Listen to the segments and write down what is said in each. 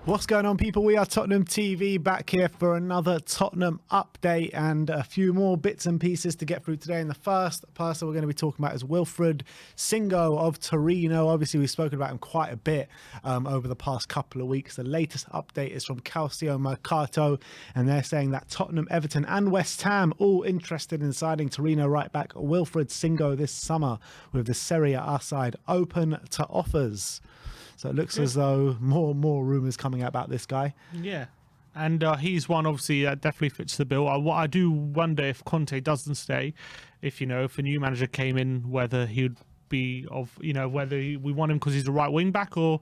What's going on, people? We are Tottenham TV, back here for another Tottenham update and a few more bits and pieces to get through today. And the first person we're going to be talking about is Wilfried Singo of Torino. Obviously, we've spoken about him quite a bit over the past couple of weeks. The latest update is from Calcio Mercato, and they're saying that Tottenham, Everton and West Ham all interested in signing Torino right back Wilfried Singo this summer, with the Serie A side open to offers. So it looks as though more and more rumours coming out about this guy. Yeah, and he's one, obviously, that definitely fits the bill. What I do wonder, if Conte doesn't stay, if a new manager came in, whether he would be whether we want him because he's a right wing back, or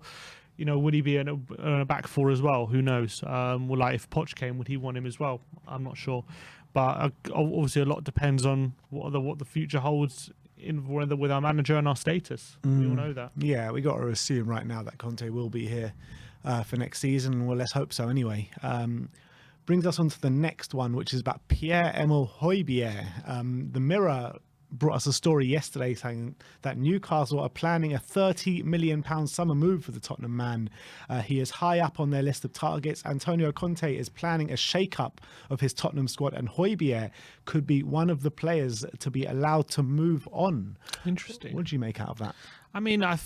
would he be in a back four as well? Who knows? Like if Poch came, would he want him as well? I'm not sure, but obviously a lot depends on what the future holds with our manager and our status. We all know that. Yeah, we got to assume right now that Conte will be here for next season. Well, let's hope so anyway. Brings us on to the next one, which is about Pierre-Emile Hojbjerg. The Mirror brought us a story yesterday saying that Newcastle are planning a £30 million summer move for the Tottenham man. He is high up on their list of targets. Antonio Conte is planning a shake-up of his Tottenham squad, and Hojbjerg could be one of the players to be allowed to move on. Interesting. What did you make out of that? I mean, I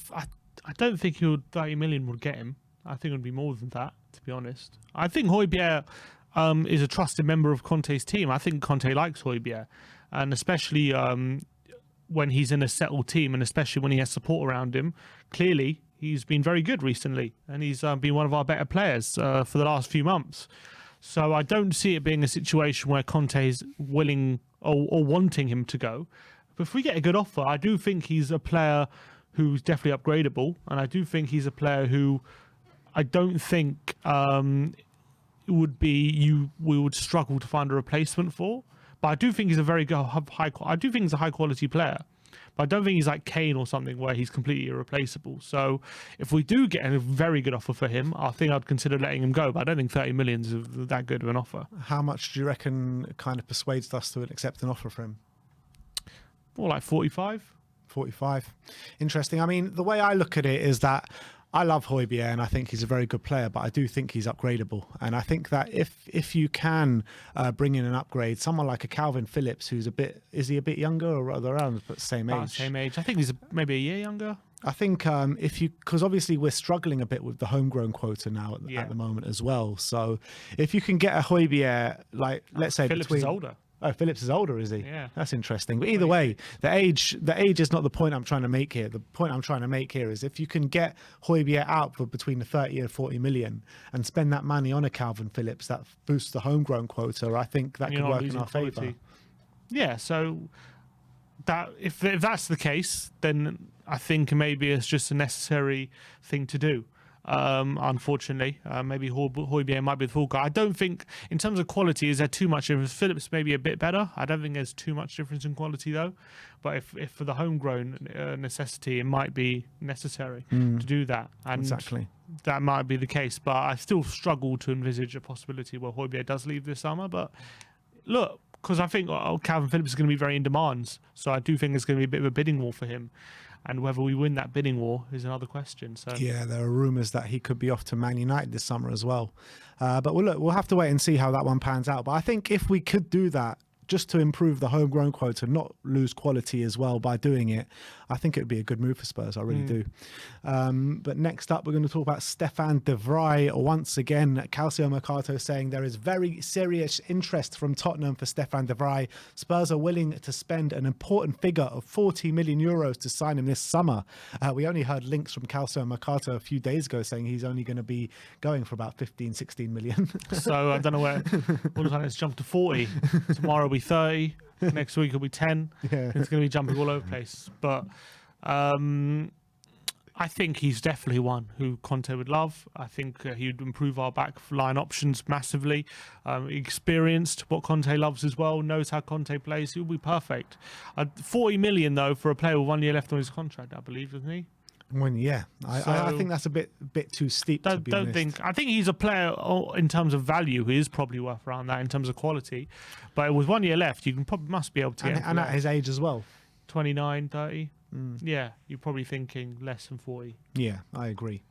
don't think 30 million would get him. I think it would be more than that, to be honest. I think Hojbjerg is a trusted member of Conte's team. I think Conte likes Hojbjerg. And especially when he's in a settled team, and especially when he has support around him. Clearly, he's been very good recently, and he's been one of our better players for the last few months. So I don't see it being a situation where Conte is willing or wanting him to go. But if we get a good offer, I do think he's a player who's definitely upgradable, and I do think he's a player who I don't think we would struggle to find a replacement for. But I do think he's a very good, I do think he's a high quality player. But I don't think he's like Kane or something where he's completely irreplaceable. So if we do get a very good offer for him, I think I'd consider letting him go. But I don't think 30 million is that good of an offer. How much do you reckon kind of persuades us to accept an offer for him? More like 45. 45. Interesting. I mean, the way I look at it is that I love Hojbjerg and I think he's a very good player, but I do think he's upgradable. And I think that if you can bring in an upgrade, someone like a Calvin Phillips, who's is he a bit younger or rather around the same age? Same age. I think he's maybe a year younger. I think because obviously we're struggling a bit with the homegrown quota now at the moment as well. So if you can get a Hojbjerg, like let's say Phillips is older. Oh, Phillips is older, is he? Yeah. That's interesting. But either way, the age is not the point I'm trying to make here. The point I'm trying to make here is if you can get Hojbjerg out for between the 30 and 40 million and spend that money on a Calvin Phillips, that boosts the homegrown quota, I think that could work in our favour. Yeah, so that if that's the case, then I think maybe it's just a necessary thing to do. Unfortunately, maybe Hojbjerg might be the full guy. I don't think, in terms of quality, is there too much difference? Phillips may be a bit better. I don't think there's too much difference in quality, though. But if for the homegrown necessity, it might be necessary to do that. And exactly. That might be the case. But I still struggle to envisage a possibility where Hojbjerg does leave this summer. But look, because I think Calvin Phillips is going to be very in demand. So I do think it's going to be a bit of a bidding war for him. And whether we win that bidding war is another question. So yeah, there are rumours that he could be off to Man United this summer as well. But we'll have to wait and see how that one pans out. But I think if we could do that, just to improve the homegrown quota, not lose quality as well by doing it, I think it would be a good move for Spurs. I really do. But next up, we're going to talk about Stefan de Vrij once again. Calcio Mercato saying there is very serious interest from Tottenham for Stefan de Vrij. Spurs are willing to spend an important figure of 40 million euros to sign him this summer. We only heard links from Calcio Mercato a few days ago saying he's only going to be going for about 15, 16 million. So I don't know where all of a sudden it's jumped to 40. Tomorrow will be 30. Next week it'll be 10. Yeah. It's going to be jumping all over the place. But I think he's definitely one who Conte would love. I think he would improve our back line options massively. Experienced, what Conte loves as well, knows how Conte plays. He'll be perfect. 40 million though for a player with 1 year left on his contract, I believe, isn't he? I think that's a bit too steep. To be honest. I think he's a player in terms of value who is probably worth around that in terms of quality. But with 1 year left, you must be able to get and at his age as well. 29, 30. yeah, you're probably thinking less than 40. Yeah, I agree.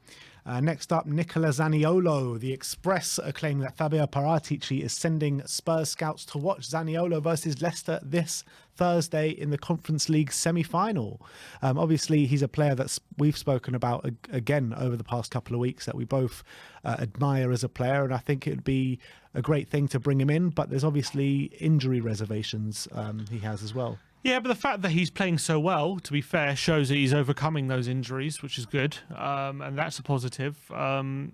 Next up, Nicolo Zaniolo. The Express are claiming that Fabio Paratici is sending Spurs scouts to watch Zaniolo versus Leicester this Thursday in the Conference League semi-final. Obviously, he's a player that we've spoken about again over the past couple of weeks that we both admire as a player, and I think it would be a great thing to bring him in, but there's obviously injury reservations he has as well. Yeah, but the fact that he's playing so well, to be fair, shows that he's overcoming those injuries, which is good, and that's a positive. Players,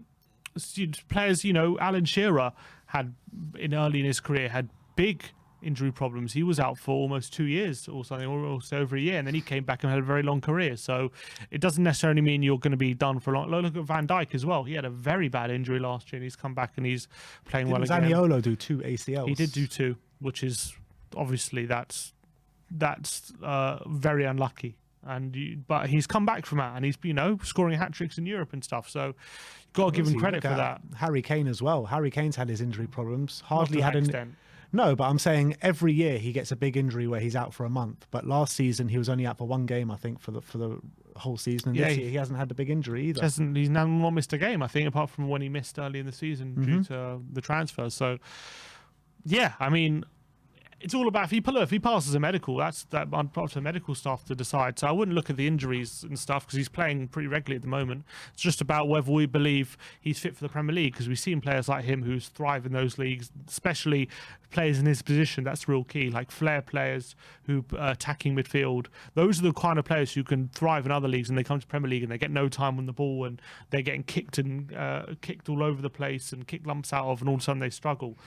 Alan Shearer early in his career had big injury problems. He was out for almost 2 years or something, almost over a year, and then he came back and had a very long career. So it doesn't necessarily mean you're going to be done for a long. Look at Van Dijk as well. He had a very bad injury last year, and he's come back and he's playing well again. Zaniolo do 2 ACLs? He did do 2, which is obviously that's very unlucky, but he's come back from that, and he's scoring hat-tricks in Europe and stuff, so you've got to give him credit for that. Harry Kane as well. Harry Kane's had his injury problems. Hardly had extent. No, but I'm saying every year he gets a big injury where he's out for a month, but last season he was only out for 1 game, I think, for the whole season, and this year he hasn't had a big injury either. He's now not missed a game, I think, apart from when he missed early in the season due to the transfer. So yeah, I mean, it's all about if he passes a medical, that's up to the medical staff to decide. So I wouldn't look at the injuries and stuff because he's playing pretty regularly at the moment. It's just about whether we believe he's fit for the Premier League, because we've seen players like him who thrive in those leagues, especially players in his position. That's real key, like flair players who attacking midfield. Those are the kind of players who can thrive in other leagues, and they come to Premier League and they get no time on the ball, and they're getting kicked all over the place and kick lumps out of, and all of a sudden they struggle.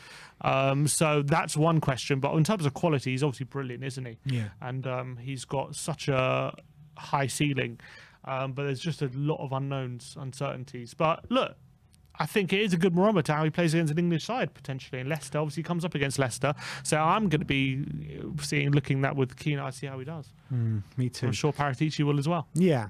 So that's one question. But in terms of quality, he's obviously brilliant, isn't he? Yeah. And he's got such a high ceiling, but there's just a lot of unknowns, uncertainties. But look, I think it is a good barometer how he plays against an English side potentially, and Leicester obviously comes up against Leicester, so I'm going to be looking that with keen eye, see how he does. Me too. I'm sure Paratici will as well. Yeah.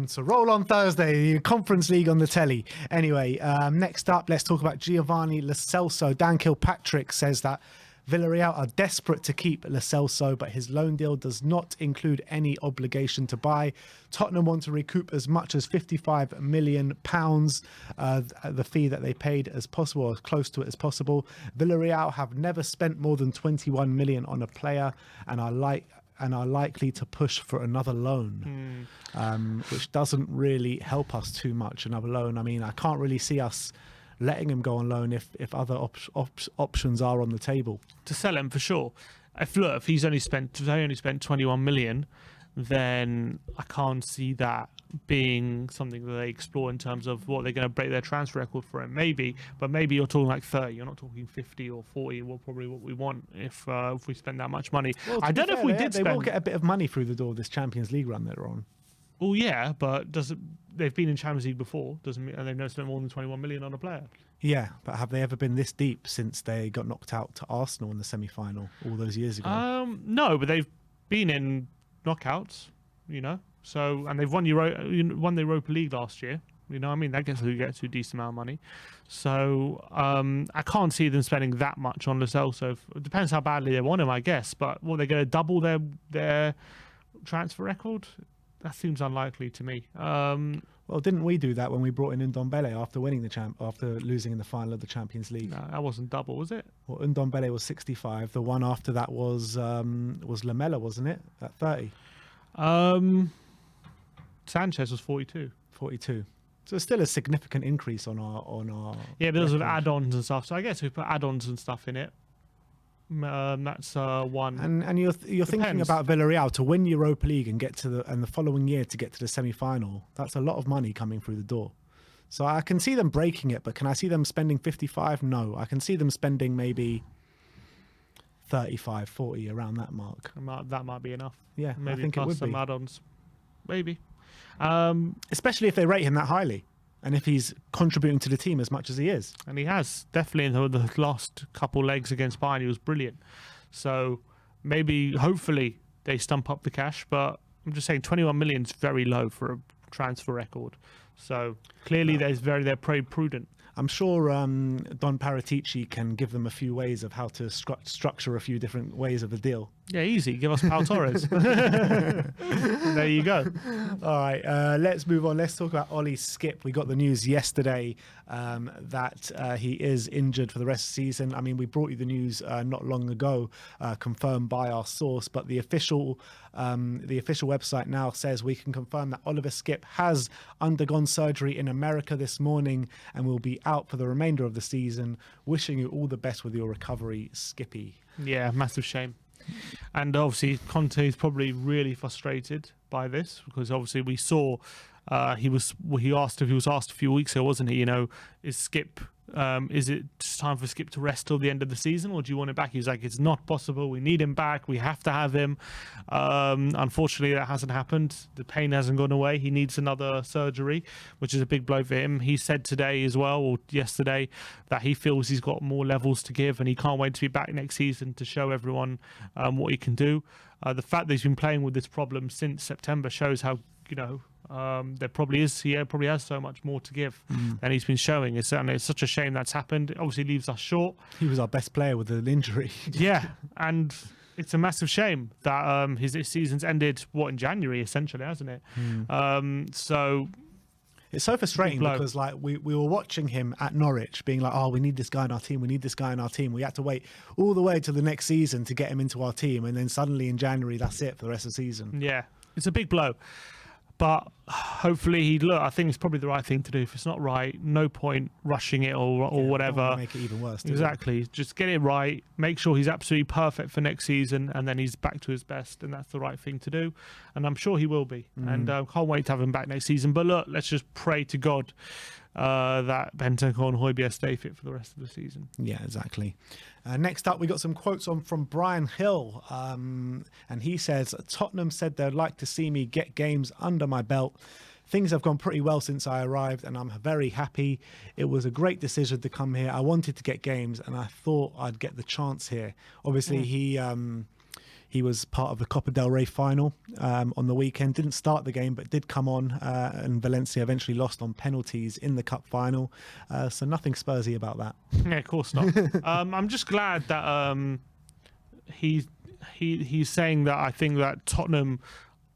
So roll on Thursday, the Conference League on the telly. Anyway, next up, let's talk about Giovanni Lo Celso. Dan Kilpatrick says that Villarreal are desperate to keep Lo Celso, but his loan deal does not include any obligation to buy. Tottenham want to recoup as much as £55 million, the fee that they paid as possible, or as close to it as possible. Villarreal have never spent more than 21 million on a player, and are likely to push for another loan, which doesn't really help us too much. Another loan. I mean, I can't really see us letting him go on loan if other options are on the table. To sell him for sure. If he's only spent 21 million, then I can't see that being something that they explore in terms of what they're going to break their transfer record for him. Maybe, but maybe you're talking like 30. You're not talking 50 or 40. Well, probably what we want if we spend that much money. Well, I don't know if we did. They will get a bit of money through the door this Champions League run they're on. Well, yeah, but they've been in Champions League before, and they've never spent more than 21 million on a player. Yeah, but have they ever been this deep since they got knocked out to Arsenal in the semi-final all those years ago? No, but they've been in knockouts, So, and they've won the Europa League last year. I mean, that gets a decent amount of money. So I can't see them spending that much on Lo Celso. It depends how badly they want him, I guess. But they're going to double their transfer record? That seems unlikely to me. Well, didn't we do that when we brought in Ndombele after losing in the final of the Champions League? No, that wasn't double, was it? Well, Ndombele was 65. The one after that was Lamela, wasn't it? At 30. Sanchez was 42. 42. So it's still a significant increase on our. Yeah, but those are add-ons and stuff. So I guess we put add-ons and stuff in it. That's one. And you're thinking about Villarreal to win Europa League and get to the following year to get to the semi-final. That's a lot of money coming through the door. So I can see them breaking it, but can I see them spending 55? No. I can see them spending maybe 35, 40 around that mark. That might be enough. Yeah, maybe I think it would some be. add-ons. Maybe. Especially if they rate him that highly. And if he's contributing to the team as much as he is. And he has. Definitely in the last couple legs against Bayern, he was brilliant. So maybe, hopefully, they stump up the cash. But I'm just saying 21 million is very low for a transfer record. So clearly they're very prudent. I'm sure Don Paratici can give them a few ways of how to structure a few different ways of the deal. Yeah, easy. Give us Pau Torres. There you go. All right, let's move on. Let's talk about Ollie Skipp. We got the news yesterday that he is injured for the rest of the season. I mean, we brought you the news not long ago, confirmed by our source, but the official website now says we can confirm that Oliver Skipp has undergone surgery in America this morning and will be out for the remainder of the season. Wishing you all the best with your recovery, Skippy. Yeah, massive shame. And obviously Conte is probably really frustrated by this, because obviously we saw he was asked a few weeks ago, wasn't he? You know, is Skipp is it just time for Skipp to rest till the end of the season, or do you want him back? He was like, it's not possible. We need him back. We have to have him. Unfortunately, that hasn't happened. The pain hasn't gone away. He needs another surgery, which is a big blow for him. He said today as well, or yesterday, that he feels he's got more levels to give, and he can't wait to be back next season to show everyone what he can do. The fact that he's been playing with this problem since September shows how, you know, there probably is. He probably has so much more to give than he's been showing. It's such a shame that's happened. It obviously leaves us short. He was our best player with an injury. Yeah, and it's a massive shame that his season's ended in January, essentially, hasn't it? So it's so frustrating because like we were watching him at Norwich being like, oh, we need this guy in our team. We need this guy in our team. We had to wait all the way to the next season to get him into our team, and then suddenly in January that's it for the rest of the season. Yeah, it's a big blow. But hopefully I think it's probably the right thing to do. If it's not right, no point rushing it or whatever. Make it even worse. Exactly. Just get it right. Make sure he's absolutely perfect for next season, and then he's back to his best, and that's the right thing to do. And I'm sure he will be. And can't wait to have him back next season. But look, let's just pray to God that Bentancur and Hojbjerg stay fit for the rest of the season. Yeah, exactly. Next up, we got some quotes from Bryan Gil, and he says, Tottenham said they'd like to see me get games under my belt. Things have gone pretty well since I arrived, and I'm very happy. It was a great decision to come here. I wanted to get games, and I thought I'd get the chance here. Obviously, he was part of the Copa del Rey final on the weekend. Didn't start the game, but did come on, and Valencia eventually lost on penalties in the cup final. So nothing Spursy about that. Yeah, of course not. I'm just glad that he's saying that I think that Tottenham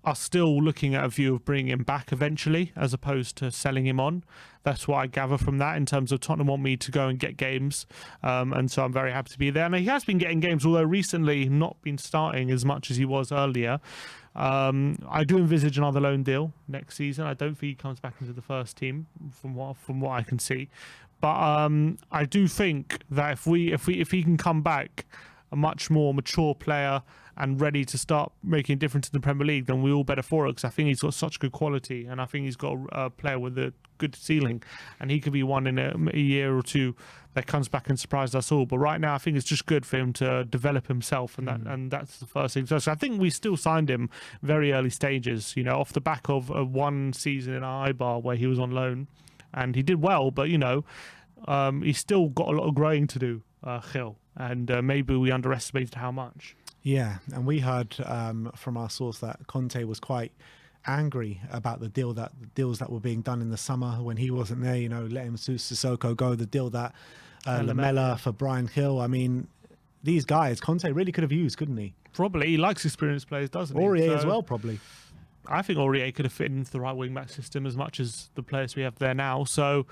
are still looking at a view of bringing him back eventually, as opposed to selling him on. That's what I gather from that, in terms of Tottenham want me to go and get games. And so I'm very happy to be there. And he has been getting games, although recently not been starting as much as he was earlier. I do envisage another loan deal next season. I don't think he comes back into the first team from what I can see. But I do think that if he can come back a much more mature player and ready to start making a difference in the Premier League, then we're all better for it, because I think he's got such good quality, and I think he's got a player with a good ceiling, and he could be one in a year or two that comes back and surprises us all. But right now, I think it's just good for him to develop himself, and that's the first thing. So I think we still signed him very early stages, you know, off the back of one season in Eibar where he was on loan, and he did well, but you know, he's still got a lot of growing to do, Gil, and maybe we underestimated how much. Yeah, and we heard from our source that Conte was quite angry about the deals that were being done in the summer when he wasn't there. You know, letting Sissoko go, the deal that Lamela for Bryan Gil. I mean, these guys Conte really could have used, couldn't he? Probably. He likes experienced players, doesn't he? Aurier as well, probably. I think Aurier could have fit into the right wing back system as much as the players we have there now. So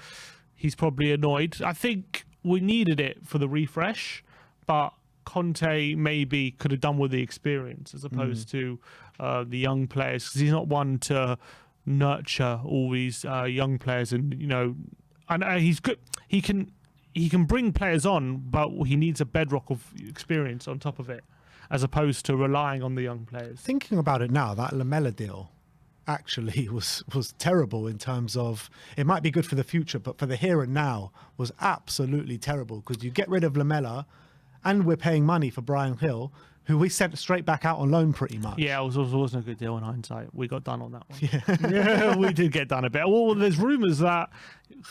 he's probably annoyed. I think we needed it for the refresh, but Conte maybe could have done with the experience as opposed to the young players, because he's not one to nurture all these young players. And you know, and he's good. He can bring players on, but he needs a bedrock of experience on top of it, as opposed to relying on the young players. Thinking about it now, that Lamela deal actually was terrible in terms of, it might be good for the future, but for the here and now was absolutely terrible, because you get rid of Lamela, and we're paying money for Bryan Gil, who we sent straight back out on loan pretty much. Yeah, it wasn't a good deal in hindsight. We got done on that one. Yeah, we did get done a bit. Well, there's rumours that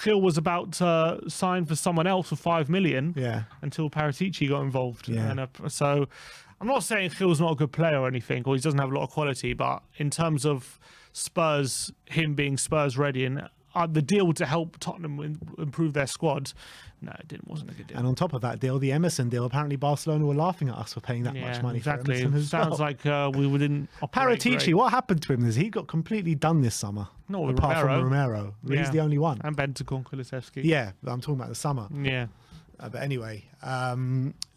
Gil was about to sign for someone else for 5 million until Paratici got involved. Yeah. And so I'm not saying Gil's not a good player or anything, or he doesn't have a lot of quality, but in terms of Spurs, him being Spurs ready, and the deal to help Tottenham improve their squad, no, wasn't a good deal. And on top of that deal, the Emerson deal, apparently Barcelona were laughing at us for paying that much money for Emerson as Sounds well. like we didn't operate Paratici, great. what happened to him? He got completely done this summer. Not with apart Romero. from Romero. He's the only one. And Bentancur, Kulusevski. Yeah, I'm talking about the summer. Yeah. But anyway,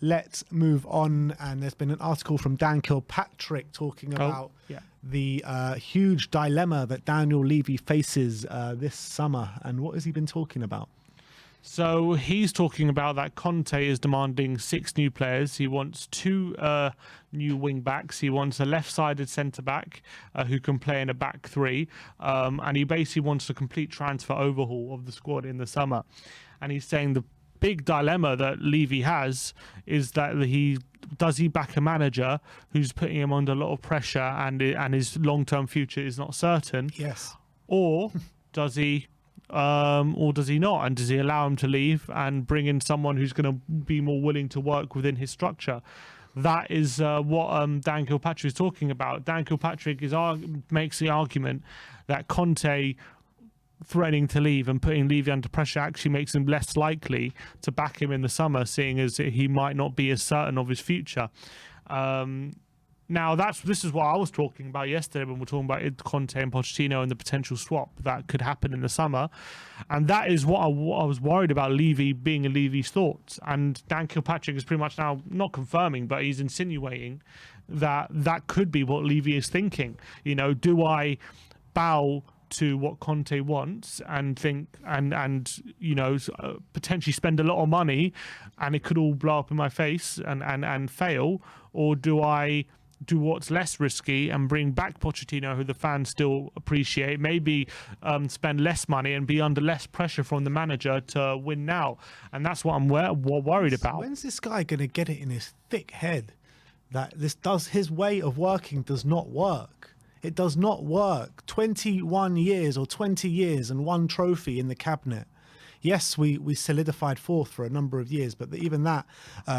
let's move on. And there's been an article from Dan Kilpatrick talking about the huge dilemma that Daniel Levy faces this summer. And what has he been talking about? So he's talking about that Conte is demanding 6 new players. He wants 2 new wing backs. He wants a left-sided centre-back who can play in a back 3. And he basically wants a complete transfer overhaul of the squad in the summer. And he's saying the big dilemma that Levy has is that he back a manager who's putting him under a lot of pressure and his long-term future is not certain? Yes. Or does he not? And does he allow him to leave and bring in someone who's going to be more willing to work within his structure? That is what Dan Kilpatrick is talking about. Dan Kilpatrick makes the argument that Conte threatening to leave and putting Levy under pressure actually makes him less likely to back him in the summer, seeing as he might not be as certain of his future. Now, this is what I was talking about yesterday when we were talking about Conte and Pochettino and the potential swap that could happen in the summer. And that is what I was worried about Levy being in Levy's thoughts. And Dan Kilpatrick is pretty much now not confirming, but he's insinuating that could be what Levy is thinking. You know, do I bow to what Conte wants and think and potentially spend a lot of money and it could all blow up in my face and fail, or do I do what's less risky and bring back Pochettino, who the fans still appreciate, maybe spend less money and be under less pressure from the manager to win now? And that's what I'm worried about. When's this guy going to get it in his thick head that his way of working does not work? It does not work. 21 years or 20 years and 1 trophy in the cabinet. Yes, we solidified 4th for a number of years, but even that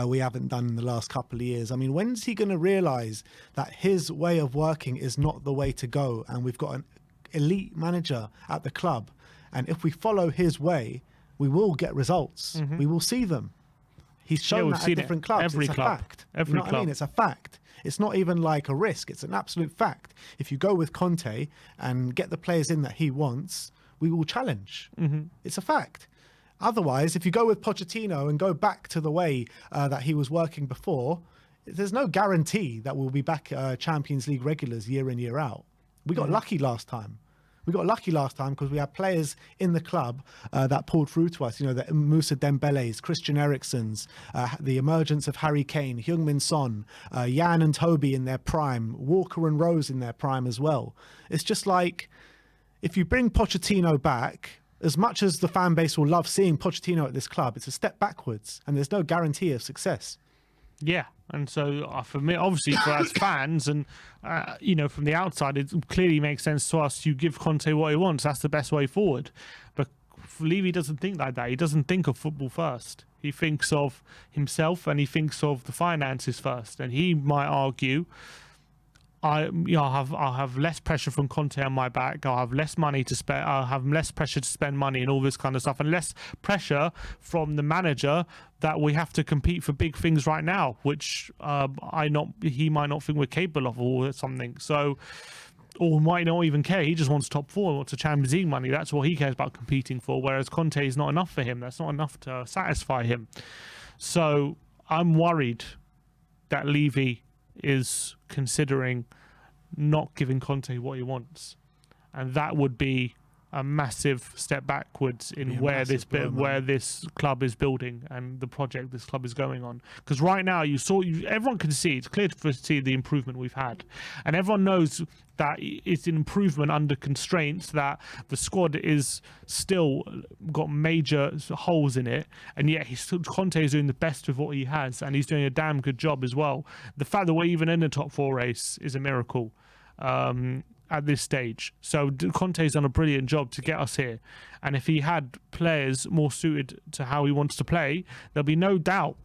we haven't done in the last couple of years. I mean, when's he going to realise that his way of working is not the way to go? And we've got an elite manager at the club. And if we follow his way, we will get results. Mm-hmm. We will see them. He's shown that at different clubs. Every it's club. A fact. Every you know club. what I mean? It's a fact. It's not even like a risk. It's an absolute fact. If you go with Conte and get the players in that he wants, we will challenge. Mm-hmm. It's a fact. Otherwise, if you go with Pochettino and go back to the way that he was working before, there's no guarantee that we'll be back Champions League regulars year in, year out. We got lucky last time. We got lucky last time because we had players in the club that pulled through to us. You know, the Moussa Dembele's, Christian Eriksen's, the emergence of Harry Kane, Heung-min Son, Jan and Toby in their prime, Walker and Rose in their prime as well. It's just like, if you bring Pochettino back, as much as the fan base will love seeing Pochettino at this club, it's a step backwards and there's no guarantee of success. Yeah, and so for me, obviously, for us fans and, from the outside, it clearly makes sense to us. You give Conte what he wants. That's the best way forward. But Levy doesn't think like that. He doesn't think of football first. He thinks of himself and he thinks of the finances first. And he might argue, I'll have less pressure from Conte on my back. I'll have less money to spend. I'll have less pressure to spend money and all this kind of stuff, and less pressure from the manager that we have to compete for big things right now, which he might not think we're capable of or something. So, or might not even care. He just wants top 4, wants a Champions League money. That's what he cares about competing for. Whereas Conte is not enough for him. That's not enough to satisfy him. So I'm worried that Levy is considering not giving Conte what he wants, and that would be a massive step backwards in where this club is building and the project this club is going on. Because right now everyone can see, it's clear to see the improvement we've had, and everyone knows that it's an improvement under constraints, that the squad is still got major holes in it, and yet Conte is doing the best with what he has, and he's doing a damn good job as well. The fact that we're even in the top 4 race is a miracle at this stage. So Conte's done a brilliant job to get us here, and if he had players more suited to how he wants to play, there'll be no doubt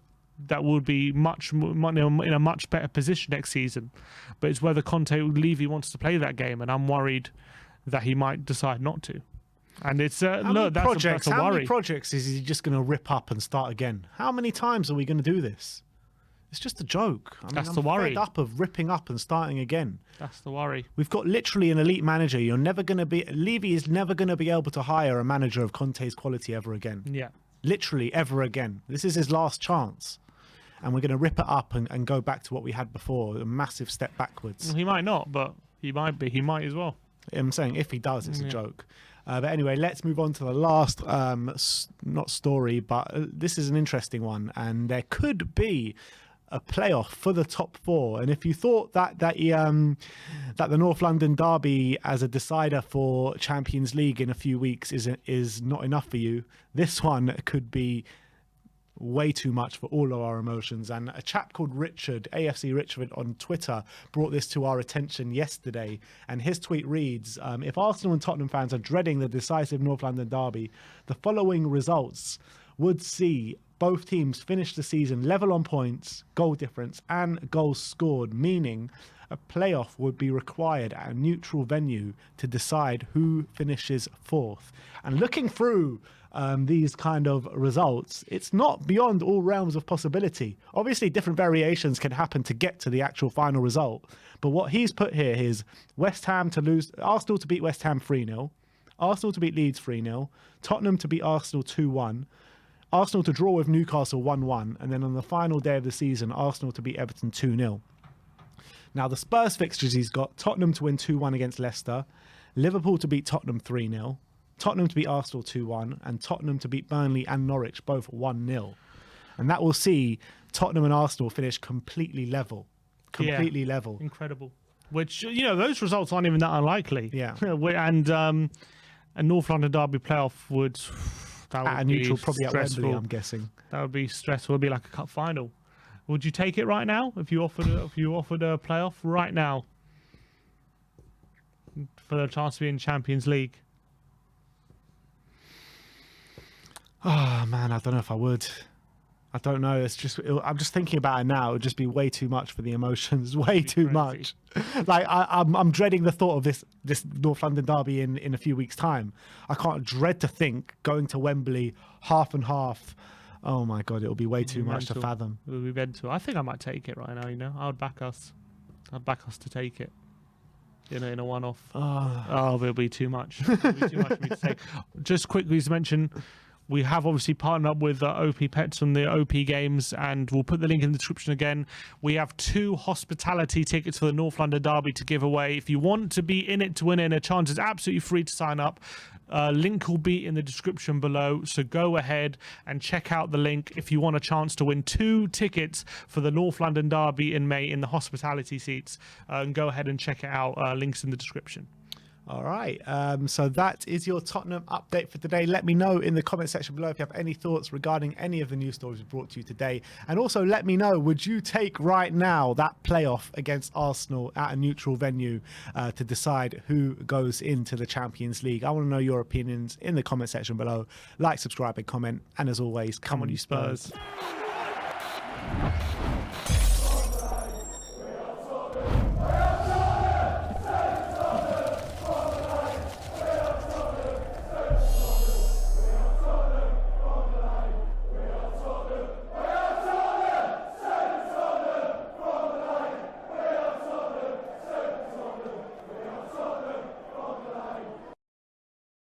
that would be in a much better position next season. But it's whether Levy wants to play that game, and I'm worried that he might decide not to. And it's How look, many that's projects? a How worry. many projects is he just going to rip up and start again? How many times are we going to do this? It's just a joke. I mean, That's I'm the worry. fed up of ripping up and starting again. That's the worry. We've got literally an elite manager. You're never going to be. Levy is never going to be able to hire a manager of Conte's quality ever again. Yeah. Literally ever again. This is his last chance. And we're going to rip it up and go back to what we had before, a massive step backwards. Well, he might not, but he might be. He might as well. I'm saying if he does, it's a joke. But anyway, let's move on to the last, not story, but this is an interesting one. And there could be a playoff for the top four. And if you thought that the North London derby as a decider for Champions League in a few weeks is not enough for you, this one could be way too much for all of our emotions. And a chap called Richard, AFC Richard on Twitter, brought this to our attention yesterday. And his tweet reads, if Arsenal and Tottenham fans are dreading the decisive North London derby, the following results would see both teams finish the season level on points, goal difference and goals scored, meaning a playoff would be required at a neutral venue to decide who finishes fourth. And looking through these kind of results, it's not beyond all realms of possibility. Obviously, different variations can happen to get to the actual final result. But what he's put here is West Ham to lose, Arsenal to beat West Ham 3-0, Arsenal to beat Leeds 3-0, Tottenham to beat Arsenal 2-1, Arsenal to draw with Newcastle 1-1, and then on the final day of the season, Arsenal to beat Everton 2-0. Now, the Spurs fixtures he's got: Tottenham to win 2-1 against Leicester, Liverpool to beat Tottenham 3-0, Tottenham to beat Arsenal 2-1, and Tottenham to beat Burnley and Norwich both 1-0. And that will see Tottenham and Arsenal finish completely level. Completely level. Incredible. Which, you know, those results aren't even that unlikely. Yeah. And a North London derby playoff would... That would At a neutral, probably at stressful. Wembley, I'm guessing. That would be stressful. It would be like a cup final. Would you take it right now if you offered a playoff right now for the chance to be in Champions League? Oh man, I don't know if I would. I don't know. I'm just thinking about it now. It would just be way too much for the emotions. Way too crazy. much. Like I'm dreading the thought of this North London derby in a few weeks' time. I can't dread to think going to Wembley half and half. Oh my god, it'll be way too much to fathom. It would be mental. I think I might take it right now. You know, I would back us. I'd back us to take it. In a one-off. Oh, it'll be too much. It'll be too much for me to take. Just quickly to mention, we have obviously partnered up with OP Pets on the OP games, and we'll put the link in the description again. We have 2 hospitality tickets for the North London derby to give away. If you want to be in it to win it, and a chance is absolutely free to sign up. Link will be in the description below, so go ahead and check out the link if you want a chance to win 2 tickets for the North London derby in May in the hospitality seats. And go ahead and check it out. Links in the description. All right. So that is your Tottenham update for today. Let me know in the comment section below if you have any thoughts regarding any of the news stories we brought to you today. And also let me know, would you take right now that playoff against Arsenal at a neutral venue to decide who goes into the Champions League? I want to know your opinions in the comment section below. Like, subscribe and comment. And as always, come on you Spurs.